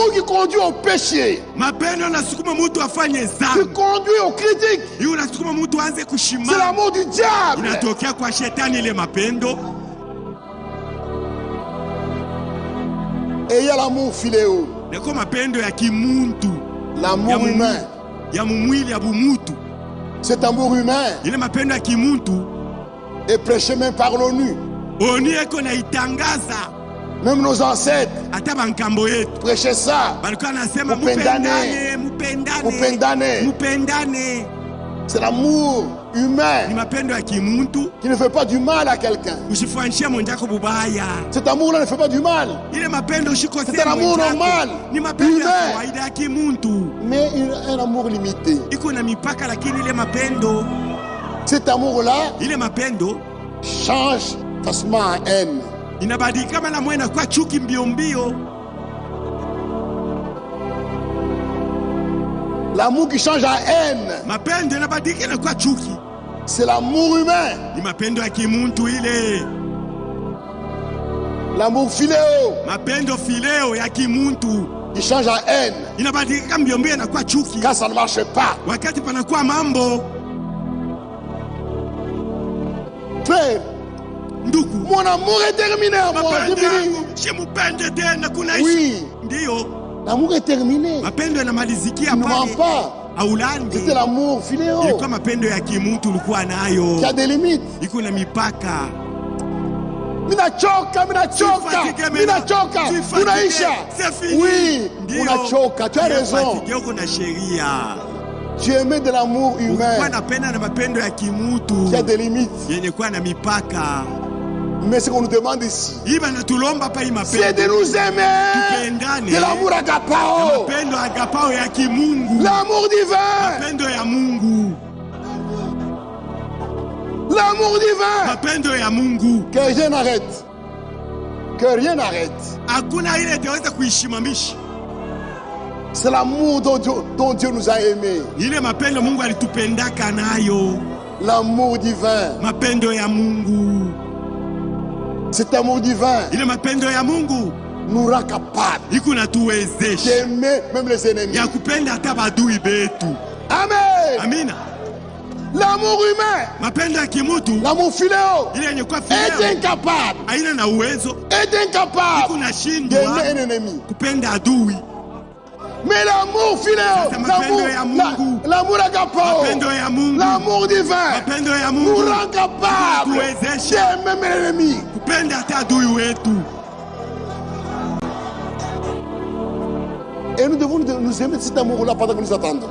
l'amour qui conduit au péché, Mapendo nasukuma mtu afanye qui dhambi. conduit aux critiques. Hiyo nasukuma mtu aanze C'est kushimama. l'amour du diable. Inatokea kwa shetani ile mapendo. Et il y a l'amour philéo, Nako mapendo ya kimuntu. l'amour humain. Ya mumwili ya bumutu. Cet amour humain Ile mapendo ya kimuntu. est prêché même par l'ONU. Oni eko na itangaza. Même nos ancêtres Hata bankambo yetu. prêchaient ça. Balikuwa nasema Mupendane. mupendane. Mupendane. Mupendane. C'est l'amour Ni humain mapendo ya kimuntu. qui ne fait pas du mal à quelqu'un. Usifuanishie mwenzako bubaya. Cet amour-là ne fait pas du mal, Ile mapendo usikosea C'est un amour mwenzako. normal. Ni mapendo ya Humain. kawaida ya kimuntu. mais un amour limité. Iko na mipaka, lakini ile mapendo, Cet amour-là ile mapendo change facilement en haine. inabadilika kama na mwena kwa chuki mbio mbio. L'amour qui change en haine, Mapendo inabadilika na kwa chuki. c'est l'amour humain. Ni mapendo ya kimuntu ile. L'amour philéo Mapendo fileo ya kimuntu qui change en haine inabadilika mbio mbio na kwa chuki. quand ça ne marche pas. Wakati panakuwa mambo, Frère, ndugu, mon amour est terminé à moi. mapendo C'est fini. yangu shimupende tena kunaishi. Oui, Ndiyo, l'amour est terminé. mapendo yanamalizikia Tu ne mens pale. pas. Aulandi C'était l'amour philéo ilikuwa mapendo ya kimuntu ulikuwa nayo. qui a des limites. Iko na mipaka. Minachoka, minachoka, unaisha. Oui, unachoka, tu as raison. Uko na sheria. Tu aimais de l'amour Ukikuwa humain napenda na mapendo ya kimutu qui a des limites. yenye kuwa na mipaka. Mais ce qu'on nous demande ici, Hii banatulomba hapa hii c'est de mapendo. nous aimer. Tupendane. De l'amour Na agapao. mapendo agapao ya kimungu. L'amour divin. Mapendo ya Mungu. L'amour divin. Mapendo ya Mungu. Que rien n'arrête. Que rien n'arrête. Hakuna ile itaweza kuishimamisha. C'est l'amour dont Dieu nous a aimés. Ile mapendo Mungu alitupendaka nayo. L'amour divin. Mapendo ya Mungu. Cet amour divin Ile mapendo ya Mungu nous rend capables iko natuwezesha d'aimer même les ennemis. ya kupenda hata badui betu. Amen. Amina. L'amour humain, Mapendo ya kimutu l'amour philéo ile yenye kwa est fileo incapable, haina na uwezo, est incapable kuna shindwa d'aimer un ennemi. kupenda adui. Mais l'amour philéo, Sasa mapendo ya Mungu. l'amour agapao, Mapendo ya Mungu, l'amour divin mapendo ya nous Mungu rend capables Kutuwezesha. d'aimer même l'ennemi. kupenda hata adui wetu. Et nous devons nous aimer de cet amour-là pendant que nous attendons.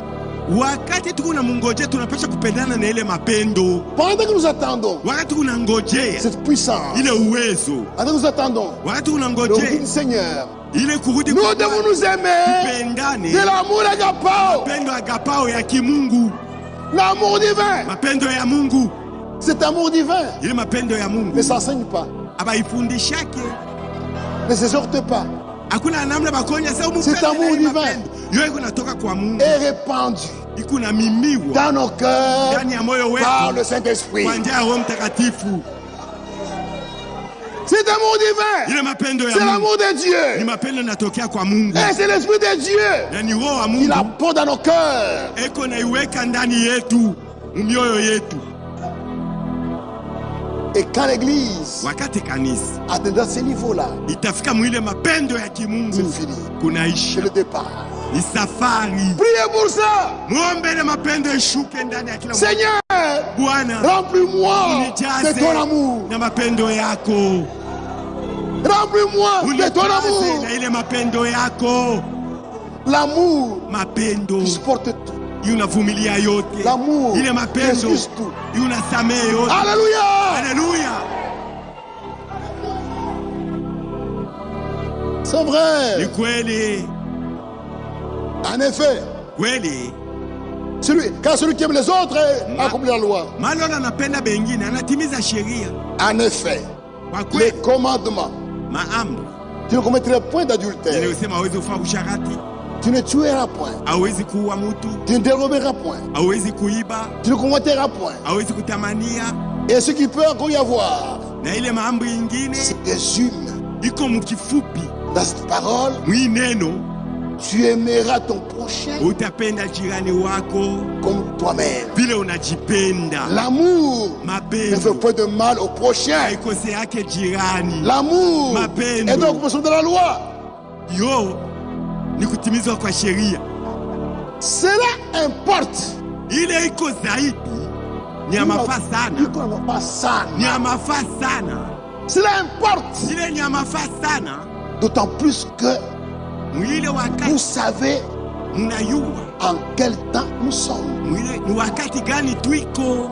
Wakati tuko na mungoje tunapaswa kupendana na ile mapendo. Pendant que nous attendons Wakati kuna ngojea cette puissance, ile uwezo, pendant que nous attendons wakati kuna le retour ngojea du Seigneur, ile kurudi nous kwa devons nous aimer pendane. de l'amour agapao, Mapendo agapao ya kimungu, l'amour divin. mapendo ya Mungu. Cet amour divin Ile mapendo ya Mungu ne s'enseigne pas, abaifundishake. ne s'exhorte pas, Hakuna namna bakonya sasa Cet amour divin yote kunatoka kwa Mungu. est répandu Iko na mimiwa dans nos cœurs ndani ya moyo par wetu le Saint-Esprit. kwa njia ya Roho Mtakatifu. Cet amour divin, Ile mapendo ya c'est Mungu l'amour de ni Dieu. mapendo yanatokea kwa Mungu. Et c'est l'Esprit de Dieu Na ni Roho wa qui Mungu la porte dans nos cœurs. eko na iweka ndani yetu, mioyo yetu. Et quand l'Église Wakati kanisa atteindra ce niveau-là, itafika mwile mapendo ya c'est kimungu, fini. kunaisha C'est le départ. ni safari. Priez pour ça. Muombe ile mapendo ishuke ndani ya kila mmoja. Seigneur, Bwana, remplis-moi de unijaze ton amour. na mapendo yako, Remplis-moi de ton unijaze amour. na ile mapendo yako. L'amour Mapendo qui supporte tout. unavumilia yote, L'amour ile qui mapendo excuse tout. unasamehe yote. Alléluia. Haleluya! C'est vrai. Ni kweli En effet, kweli, quand celui qui aime les autres accomplit la loi. malona anapenda bengine anatimiza sheria. En effet, Kwa les kweli commandements. maamri Tu ne commettras point d'adultère. inayosema hawezi kufanya usharati, Tu ne tueras point. hawezi kuua mtu, Tu ne déroberas point. hawezi kuiba, Tu ne convoiteras point. hawezi kutamania. Et ce qui peut encore y avoir, Na ile maamri ingine c'est des humes iko mukifupi dans cette parole mwi neno tu aimeras ton prochain utapenda jirani wako comme toi-même. vile unajipenda. L'amour ne Mapendo fait pas de mal au prochain. haikose yake jirani. L'amour Mapendo. est donc fonction de la loi. Yo ni kutimizwa kwa sheria. Cela importe. Ile iko zaidi ni ya mafaa sana, Iko na mafaa sana. ni ya mafaa sana. Cela importe. Ile ni ya mafaa sana, D'autant plus que mwile vous wakati savez mnayua en quel temps nous sommes. mwile ni wakati gani twiko.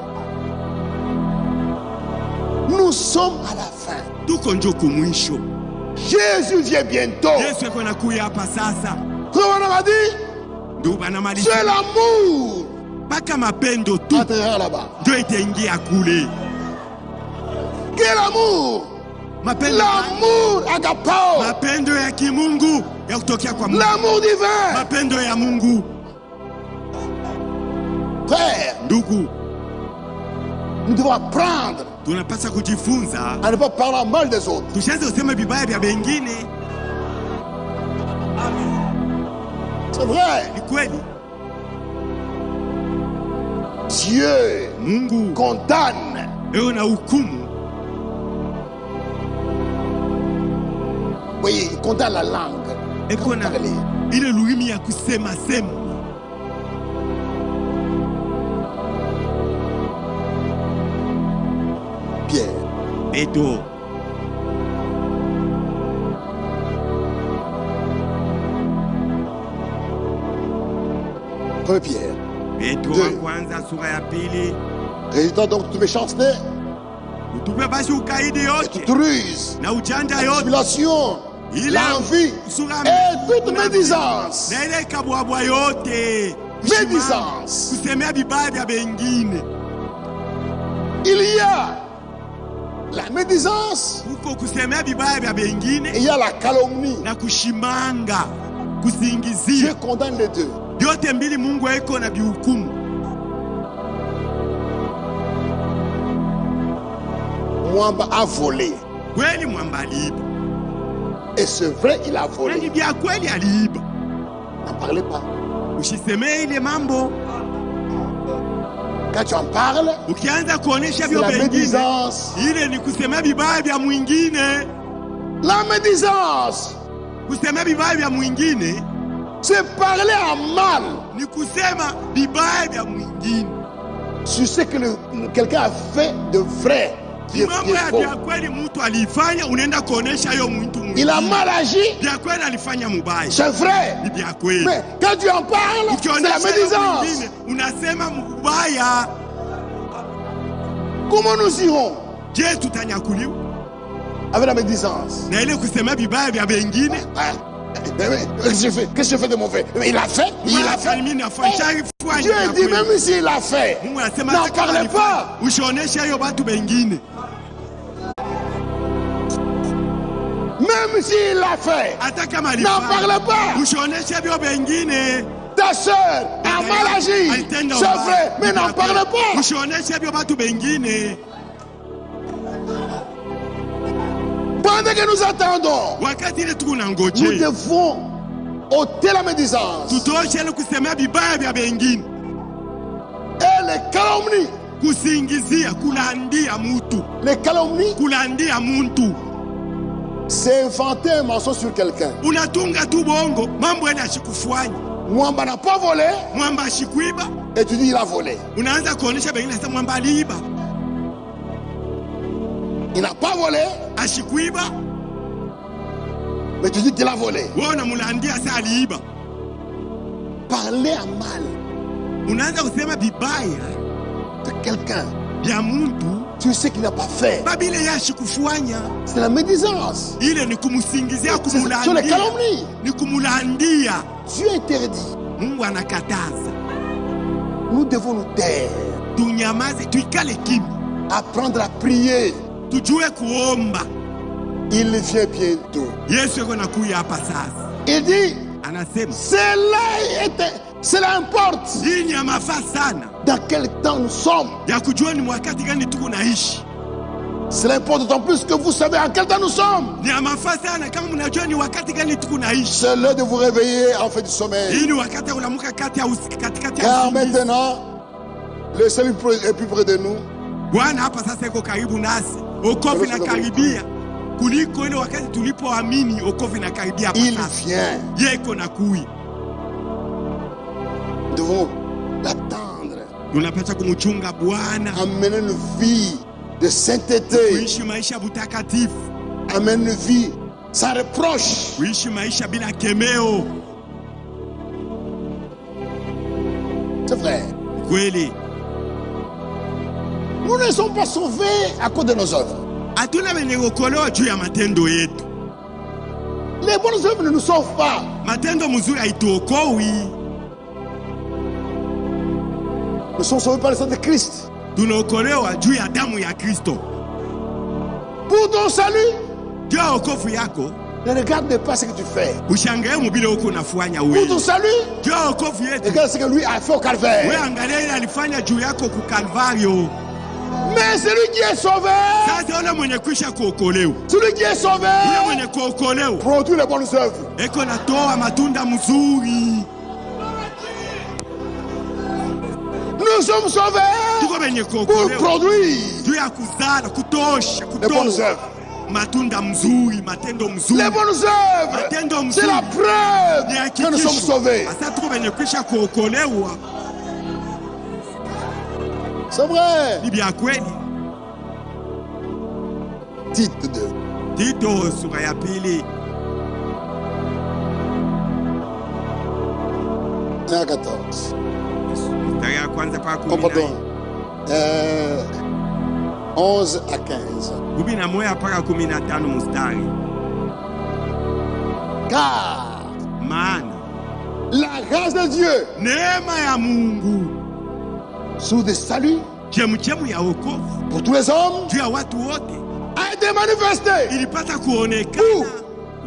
Nous sommes à la fin. Tuko njo kumwisho. Jésus vient bientôt. Yesu eko nakuya hapa sasa, Comment on a dit? ndio C'est banamaliza l'amour. mpaka mapendo tu Intérieur là-bas. ndio itaingia kule. Quel amour? Mapendo, L'amour agapao. mapendo ya kimungu ya kutokea kwa Mungu, L'amour divin. mapendo ya Mungu. Frère, Ndugu, nous devons apprendre tunapaswa kujifunza à ne pas parler mal des autres. tushaanze kusema vibaya vya wengine. C'est vrai. Ni kweli Dieu Mungu condamne. eo na hukumu. Oui, il condamne la langue. Eko na Parler. ile luimi ya kusema sema. Pierre. Petro, Premier Pierre. Petro wa kwanza sura ya pili. Résultat donc toute méchanceté Utupe basi ukaidi et yote toute ruse, na ujanja la yote dissimulation, ile l'envie sura et toute médisance. na ile kabwabwa yote Médisance. kusemea vibaya vya wengine. Il y a la médisance Huko kusemea vibaya vya et wengine il y a la calomnie. na kushimanga, Dieu kusingizia, condamne les deux. vyote mbili Mungu eko na bihukumu. Mwamba a volé. Kweli mwamba aliiba, Et c'est vrai, il a na ni volé. vya kweli aliiba. N'en parlez pas. Usisemee ile mambo. Quand tu en parles, Ukianza kuonesha c'est vyo la wengine, médisance. ile ni kusemea vibaya vya mwingine. La médisance, Kusemea vibaya vya mwingine c'est parler en mal ni kusema vibaya vya mwingine. sur ce que quelqu'un a fait de vrai, qui est Mambo ya faux. vya kweli mtu alifanya, unaenda kuonesha hiyo mtu Il a mwingine. mal agi, Vya kweli alifanya mubaya, c'est vrai. ni vya kweli. Mais quand tu en parles, c'est la Ukionesha hiyo médisance. mwingine unasema mubaya. Comment nous irons Je, tutanyakuliwa avec la médisance? na ile kusema vibaya vya wengine? Ah, mais qu'est-ce que je fais de mauvais? Mais il a fait, il a fait. Mimi nafanya Eh, Dieu dit même s'il a fait, Mungu anasema n'en hata kama parlez alifanya, pas. usioneshe hiyo watu wengine. Même s'il a fait, Hata kama n'en alifanya, parlez pas. usioneshe vyo wengine. Ta soeur a mal agi, Alitenda c'est ubaya, vrai, mais ni n'en vya parlez kweli. pas. Usioneshe vyo watu wengine. Pendant que nous attendons, Wakati ile tuko nous nangoje, devons ôter la médisance tutoshe ile kusemea vibaya vya wengine, et les calomnies. kusingizia, kulandia mtu, Les calomnies, kulandia mtu. c'est inventer un mensonge sur quelqu'un. Unatunga tu bongo, mambo yana ashikufanya. Mwamba n'a pas volé Mwamba ashikuiba, et tu dis il a volé. unaanza kuonesha wengine sasa mwamba aliiba. Il n'a pas volé, Ashikuiba, mais tu dis qu'il a volé. wewe unamulandia sasa aliiba. Parler en mal Unaanza kusema vibaya de quelqu'un, vya mtu, tu sais qu'il n'a pas fait. babile yashikufanya. C'est la médisance. Ile ni kumsingizia, Ce sont les kumulandia, calomnies. ni kumulandia. Dieu interdit. Mungu anakataza Nous devons nous taire, tunyamaze, tuikale kimya, apprendre à prier. tujue kuomba. Il vient bientôt. Yesu yuko nakuya hapa sasa, Il dit, anasema cela importe hii ni ya mafaa sana dans quel temps nous sommes. ya kujua ni wakati gani tuko naishi. Cela importe d'autant plus que vous savez à quel temps nous sommes. Ni ya mafaa sana kama mnajua ni wakati gani tunaishi. C'est l'heure de vous réveiller en fait du sommeil. Hii ni wakati wa kuamka katikati ya Car usingizi. maintenant, le salut est plus près de nous. Bwana hapa sasa iko karibu nasi. Wokovu inakaribia. Kuliko ile wakati tulipoamini wokovu inakaribia hapa Il sasa. vient. Yeye iko na kui. Nous devons l'attendre. Tunapaswa kumchunga Bwana. Amener une vie de sainteté. Kuishi maisha butakatifu. Amener une vie sans reproche. Kuishi maisha bila kemeo. C'est vrai. Kweli. Nous ne sommes pas sauvés à cause de nos œuvres. Hatuna wenye kuokolewa juu ya matendo yetu. Les bonnes œuvres ne nous sauvent pas. Matendo mzuri haituokoi. Nous sommes sauvés par le sang de Christ. Tunaokolewa juu ya damu ya Kristo. Pour ton salut, Juu ya wokovu yako, ne regarde pas ce que tu fais. ushangae mubile huko unafanya Pour wewe. ton salut, Juu ya wokovu yetu, regarde ce que lui a fait au wewe calvaire. angalia ile alifanya juu yako ku Kalvario. Mais celui qui est sauvé, Sasa yule mwenye kwisha kuokolewa, celui qui est sauvé, yule mwenye kuokolewa produit les bonnes œuvres. eko natoa matunda mzuri. Nous sommes sauvés Tuko wenye pour kuokolewa produire juu ya kuzala, kutosha, les bonnes kutoa œuvres. matunda mzuri, matendo mzuri. Les bonnes œuvres, Matendo c'est mzuri la preuve ni que nous sommes hakikisho. sauvés. Sasa tuko wenye kwisha kuokolewa, C'est vrai. ni vya kweli. Titre 2. Tito sura ya pili 1 à 14. mstari ya kwanza mpaka Oh, 11 pardon. 11 à 15. mpaka 15 mstari. Car Maana la grâce de Dieu neema ya Mungu, sous des saluts chemchemu ya wokovu pour tous les hommes juu ya watu wote a été manifestée ilipata kuonekana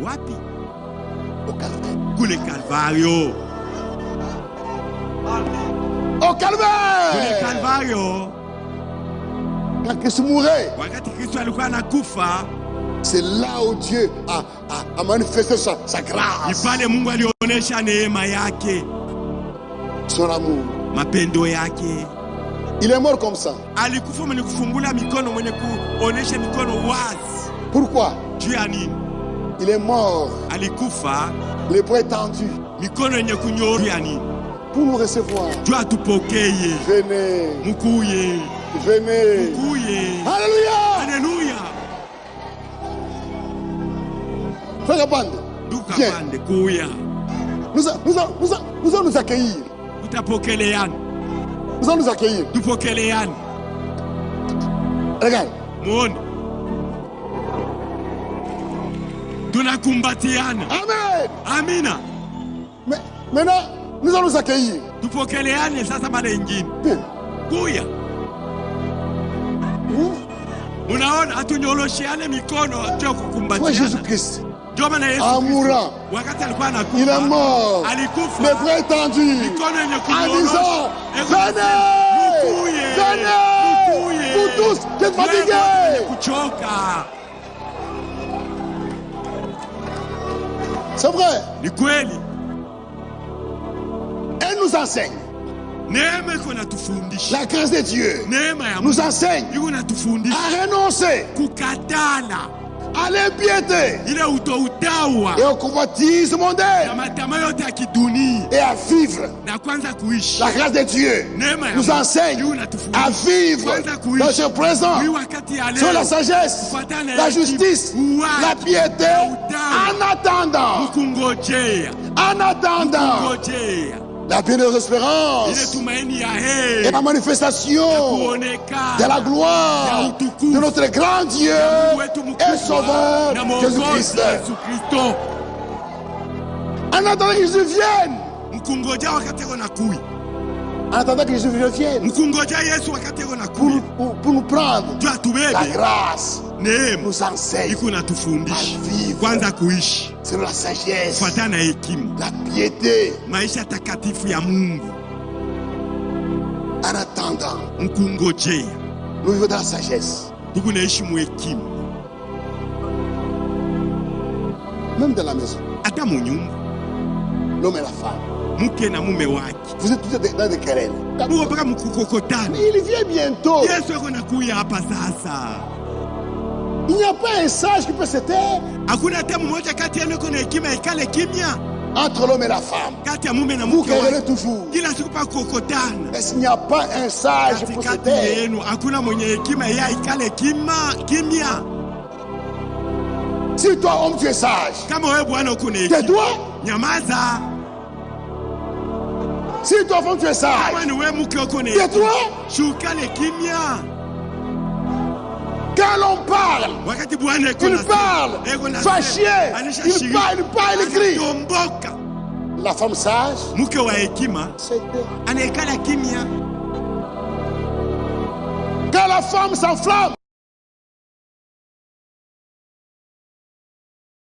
wapi? au calvaire. Kule Kalvario. Au Kule calvaire. Kalvario, Quand Christ mourait, wakati Kristo alikuwa anakufa, c'est là où Dieu a manifesté sa grâce, ni pale Mungu alionyesha neema yake, son amour. mapendo yake. Il est mort comme ça. Alikufa mwenye kufungula mikono, mwenye kuonesha mikono wazi. Pourquoi? Juu ya nini? Il est mort, Alikufa les bras tendus, mikono yenye kunyooka. Juu ya nini? pour nous recevoir. Juu atupokeye. Venez, Mukuye, venez. mukuye. Alléluia. Haleluya. Frère Bande, Duka viens. pande kuya. Nous allons nous accueillir. Tutapokeleana. Nous allons nous accueillir. Tupokeleana. Regarde. Muone. Tunakumbatiana. Amen. Amina. Mais maintenant, nous allons nous accueillir. Tupokeleane sasa mara nyingine. Viens. Kuya. Unaona atunyolosheane mikono Moi, sio kukumbatiana. Jésus-Christ, Ndio maana Yesu en Kristo, mourant, wakati alikuwa anakufa, il est mort. alikufa Les bras tendus. mikono yenye En kunyorosha. disant, venez, Mukuye, venez, mukuye. vous tous qui êtes Wewe wote fatigués. wenye kuchoka. C'est vrai. Ni kweli. Elle nous enseigne. Neema iko natufundisha. La grâce de Dieu Neema ya nous Mungu enseigne iko natufundisha à renoncer kukatala à l'impiété ile utoutawa et au convoitise mondaine na matamaa yote ya kidunia et à vivre. na kwanza kuishi. La grâce de Dieu Neema ya nous Mungu enseigne iko à natufundisha vivre kwanza dans kuishi. ce présent Hii wakati ya sur la leo sagesse, kufuatana la na justice, uwaji, la piété, en attendant, mkungojea, en attendant mkungojea la bienheureuse ile espérance tumaini ya et heri la manifestation kuonekana de la gloire de notre grand Dieu wetu et mkubwa Sauveur na Mwokozi Jésus-Christ. Yesu Kristo. En attendant que Jésus vienne, Mkungoja wakati eko nakuya, en attendant que Jésus vienne mkungoja Yesu wakati eko nakuya, pour nous prendre, juu la atubebe. grâce Neema nous enseigne iko natufundisha à vivre kwanza kuishi selon la sagesse, kufuatana na hekima, la piété, maisha takatifu ya Mungu. en attendant. Mkungojea, Nous vivons dans la sagesse. huku naishi muhekima. Même dans la maison, Hata munyumba, l'homme et la femme, mke na mume wake, vous êtes tous dans des querelles. muko mpaka mkukokotana. Mais il vient bientôt. Yesu yuko nakuya hapa sasa. Il n'y a pas un sage qui peut se taire Hakuna hata mmoja kati yenu yuko na hekima ikale kimya. entre l'homme et la femme. Kati ya mume na Vous mke querellez wake, toujours. kila siku pa kukokotana. Est-ce qu'il n'y a pas un sage pour se Katikati taire? yenu hakuna mwenye hekima yeye ikale kimya. Si toi, homme, tu es sage, Kama wewe bwana uko na hekima, tais-toi. nyamaza. Si toi, femme, tu es sage, Kama ni wewe mke uko na hekima, tais-toi. shukale kimya. Quand l'on parle, Wakati bwana yuko il na parle, fâché, il parle, il crie. tomboka. La femme sage, Mke wa hekima c'est elle. anaikala kimya. Quand la femme s'enflamme,